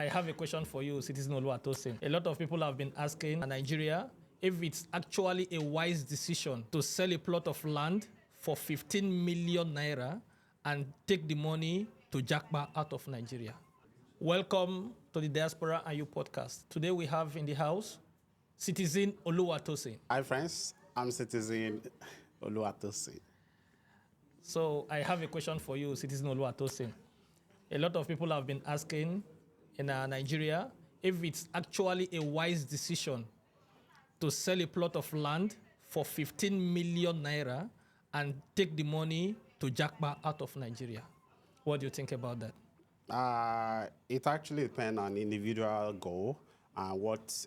I have a question for you, Citizen Oluwatosin. A lot of people have been asking Nigeria if it's actually a wise decision to sell a plot of land for 15 million naira and take the money to jackpot out of Nigeria. Welcome to the Diaspora and You podcast. Today we have in the house Citizen Oluwatosin. Hi friends, I'm Citizen Oluwatosin. So I have a question for you, Citizen Oluwatosin. A lot of people have been asking in Nigeria if it's actually a wise decision to sell a plot of land for 15 million naira and take the money to jackpot out of Nigeria. What do you think about that? It actually depends on individual goal and what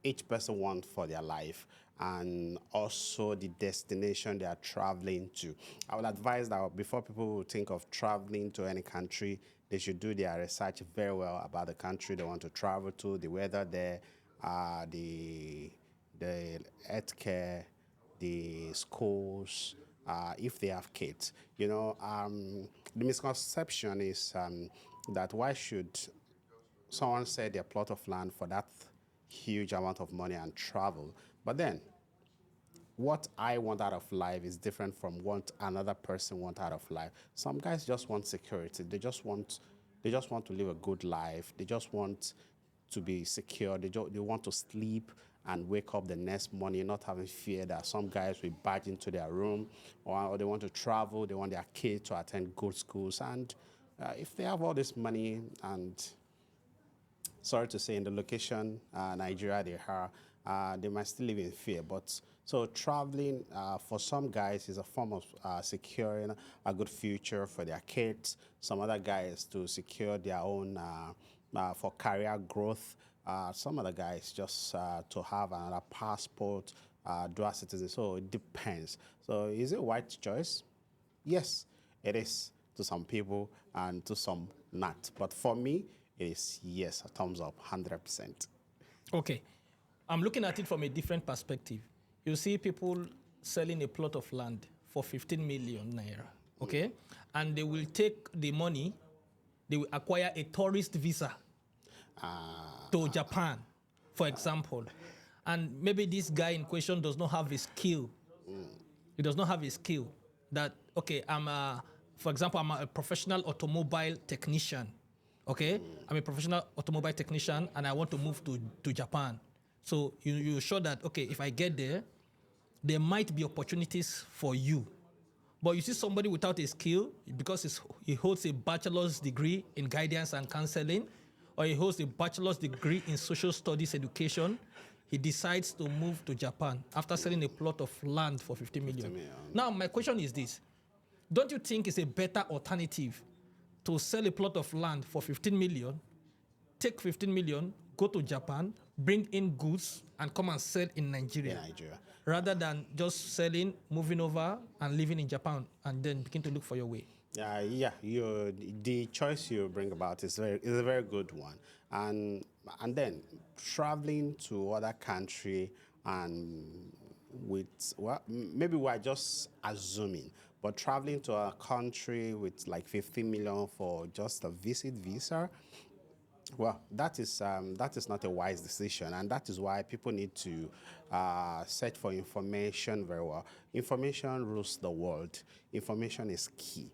each person wants for their life, and also the destination they are traveling to. I would advise that before people think of traveling to any country, they should do their research very well about the country they want to travel to, the weather there, the healthcare, the schools, if they have kids. The misconception is that why should someone sell their plot of land for that huge amount of money and travel? But then, what I want out of life is different from what another person wants out of life. Some guys just want security. They just want to live a good life. They just want to be secure. They want to sleep and wake up the next morning not having fear that some guys will barge into their room, or they want to travel. They want their kids to attend good schools. And if they have all this money and, sorry to say, in the location Nigeria they might still live in fear. But so traveling for some guys is a form of securing a good future for their kids. Some other guys to secure their own for career growth. Some other guys just to have another passport, dual citizen. So it depends. So is it a right choice? Yes, it is to some people and to some not. But for me, it is yes, a thumbs up, 100%. Okay. I'm looking at it from a different perspective. You see people selling a plot of land for 15 million naira, okay? And they will take the money, they will acquire a tourist visa to Japan, for example. And maybe this guy in question does not have a skill. He does not have a skill that, okay, for example, I'm a professional automobile technician, okay? I'm a professional automobile technician and I want to move to Japan. So you're sure that, okay, if I get there, there might be opportunities for you. But you see somebody without a skill, because he holds a bachelor's degree in guidance and counseling, or he holds a bachelor's degree in social studies education, he decides to move to Japan after selling a plot of land for 50 million. Now, my question is this. Don't you think it's a better alternative to sell a plot of land for 15 million, take 15 million, go to Japan, bring in goods, and come and sell in Nigeria, rather than just selling, moving over, and living in Japan, and then begin to look for your way? The choice you bring about is a very good one, and then traveling to other country and maybe we're just assuming, but traveling to a country with like 15 million for just a visit visa. Well, that is not a wise decision, and that is why people need to search for information very well. Information rules the world. Information is key.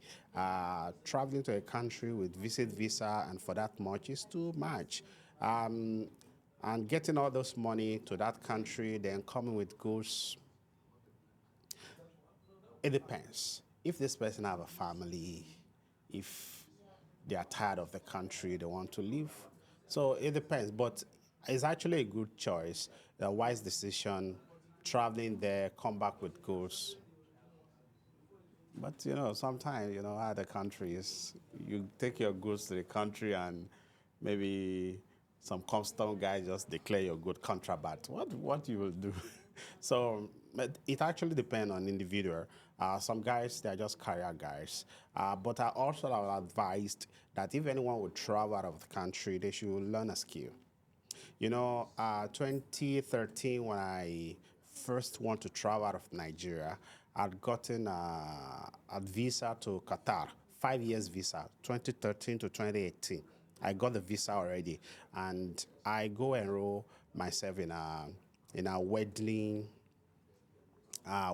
Traveling to a country with visit visa and for that much is too much. And getting all this money to that country, then coming with goods, it depends. If this person have a family, if they are tired of the country, they want to leave. So it depends, but it's actually a good choice, a wise decision, traveling there, come back with goods. But, sometimes, other countries, you take your goods to the country and maybe some custom guy just declare your good contraband. What you will do? So it actually depends on individual. Some guys, they're just career guys. But I also have advised that if anyone would travel out of the country, they should learn a skill. 2013, when I first want to travel out of Nigeria, I'd gotten a visa to Qatar, 5 years visa, 2013 to 2018. I got the visa already, and I go enroll myself in a wedding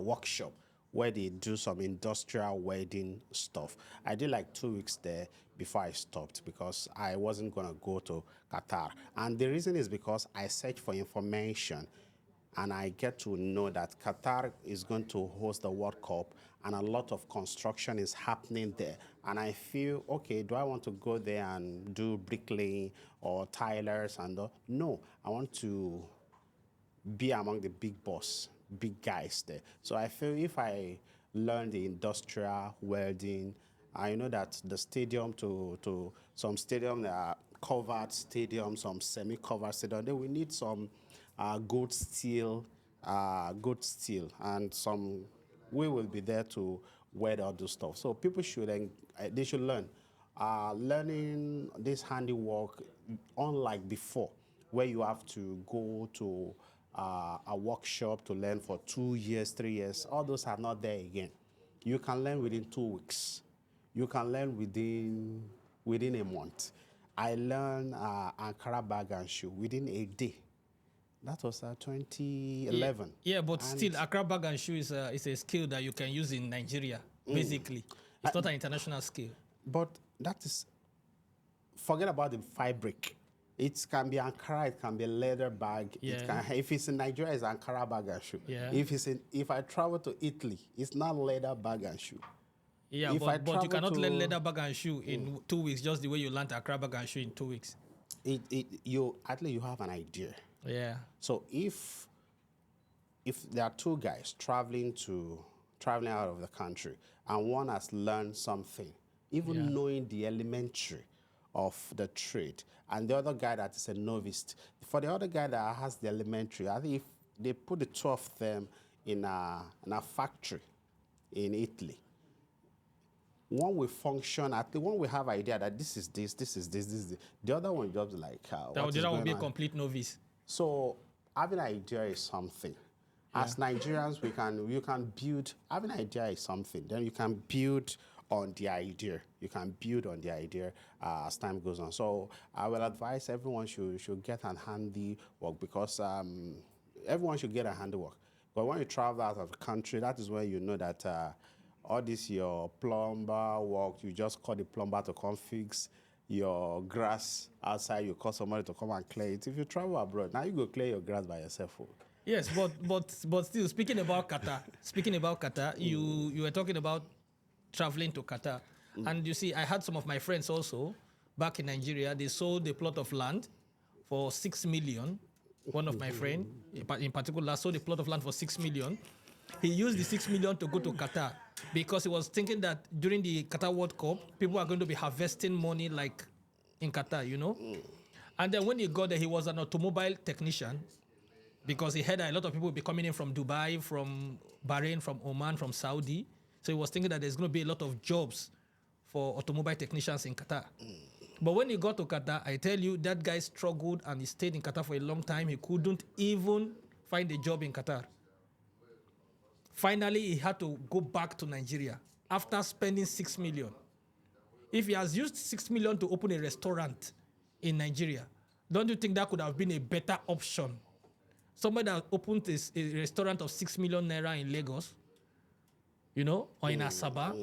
workshop where they do some industrial wedding stuff. I did like 2 weeks there before I stopped because I wasn't gonna go to Qatar. And the reason is because I searched for information and I get to know that Qatar is going to host the World Cup and a lot of construction is happening there. And I feel, okay, do I want to go there and do bricklaying or tilers and no, I want to be among the big boss, big guys there. So I feel if I learn the industrial welding, I know that the stadium to some stadium that are covered stadium, some semi-covered stadium, they will need some good steel, and some we will be there to weld all those stuff. So people should they should learn. Learning this handiwork, unlike before, where you have to go to a workshop to learn for 2 years, 3 years. All those are not there again. You can learn within 2 weeks. You can learn within a month. I learned Ankara bag and shoe within a day. That was 2011. Yeah, but And still, Accra bag and shoe is a skill that you can use in Nigeria, basically. It's not an international skill. But that is, forget about the fabric. It can be Ankara, it can be a leather bag. Yeah. It can, if it's in Nigeria, it's Ankara bag and shoe. Yeah. If I travel to Italy, it's not leather bag and shoe. Yeah, If I but you travel cannot to- learn leather bag and shoe in 2 weeks, just the way you learned Accra bag and shoe in 2 weeks. You at least you have an idea. Yeah. So if there are two guys traveling out of the country and one has learned something, even knowing the elementary of the trade, and the other guy that is a novice, for the other guy that has the elementary, I think if they put the two of them in a factory in Italy, one will function, at the one will have idea that this is this, this is this, this is this. The other one just like The what is other one will be a going on? complete novice. So having an idea is something. As Nigerians, you can build. Having an idea is something. Then you can build on the idea. You can build on the idea as time goes on. So I will advise everyone should get an handy work because everyone should get a handy work. But when you travel out of the country, that is when you know that all this your plumber work, you just call the plumber to come fix your grass outside, you call somebody to come and clear it. If you travel abroad, now you go clear your grass by yourself. Yes, but still, speaking about Qatar, you were talking about traveling to Qatar. And you see, I had some of my friends also back in Nigeria. They sold a plot of land for 6 million. One of my friend, in particular, sold a plot of land for 6 million. He used the 6 million to go to Qatar because he was thinking that during the Qatar World Cup, people are going to be harvesting money like in Qatar, you know? And then when he got there, he was an automobile technician because he heard that a lot of people will be coming in from Dubai, from Bahrain, from Oman, from Saudi. So he was thinking that there's going to be a lot of jobs for automobile technicians in Qatar. But when he got to Qatar, I tell you, that guy struggled and he stayed in Qatar for a long time. He couldn't even find a job in Qatar. Finally, he had to go back to Nigeria after spending 6 million. If he has used 6 million to open a restaurant in Nigeria, don't you think that could have been a better option? Somebody that opened a restaurant of 6 million naira in Lagos, you know, or in Asaba,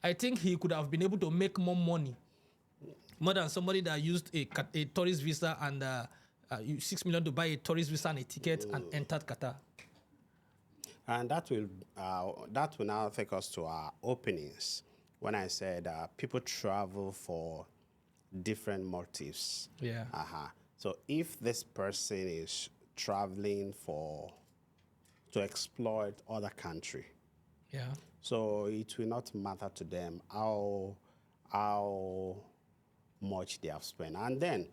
I think he could have been able to make more money, more than somebody that used a tourist visa and 6 million to buy a tourist visa and a ticket and entered Qatar. And that will now take us to our openings. When I said people travel for different motives. Yeah. So if this person is traveling to exploit other country, Yeah. so it will not matter to them how much they have spent. And then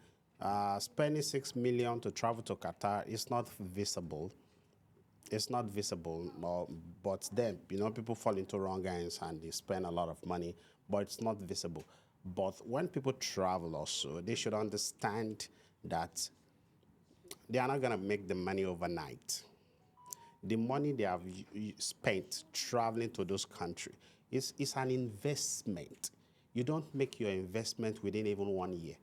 spending 6 million to travel to Qatar is not visible. It's not visible, but then, you know, people fall into wrong hands and they spend a lot of money, but it's not visible. But when people travel also, they should understand that they are not going to make the money overnight. The money they have spent traveling to those countries is an investment. You don't make your investment within even 1 year.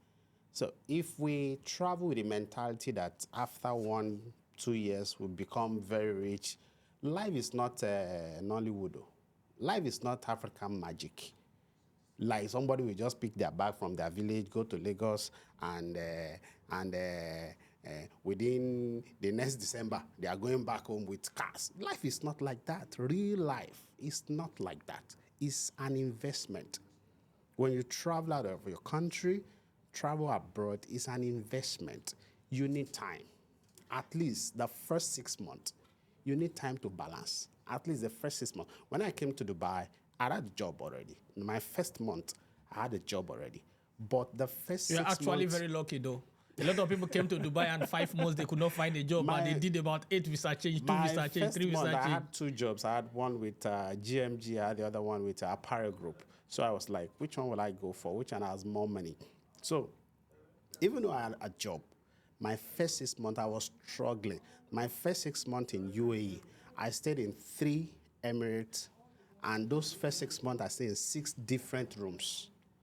So if we travel with the mentality that after 1, 2 years we become very rich, life is not Nollywood. Life is not African magic. Like somebody will just pick their bag from their village, go to Lagos, and within the next December, they are going back home with cars. Life is not like that. Real life is not like that. It's an investment. When you travel out of your country, travel abroad is an investment. You need time. At least the first 6 months, you need time to balance. At least the first 6 months. When I came to Dubai, I had a job already. In my first month, I had a job already. But the first You're 6 actually months, very lucky, though. A lot of people came to Dubai and 5 months they could not find a job, and they did about 8 visa change, 2 my visa change, first 3 month, visa I change. had 2 jobs. I had one with GMG, I had the other one with Apparel Group. So I was like, which one will I go for? Which one has more money? So even though I had a job, my first 6 months I was struggling. My first 6 months in UAE, I stayed in 3 Emirates, and those first 6 months I stayed in 6 different rooms.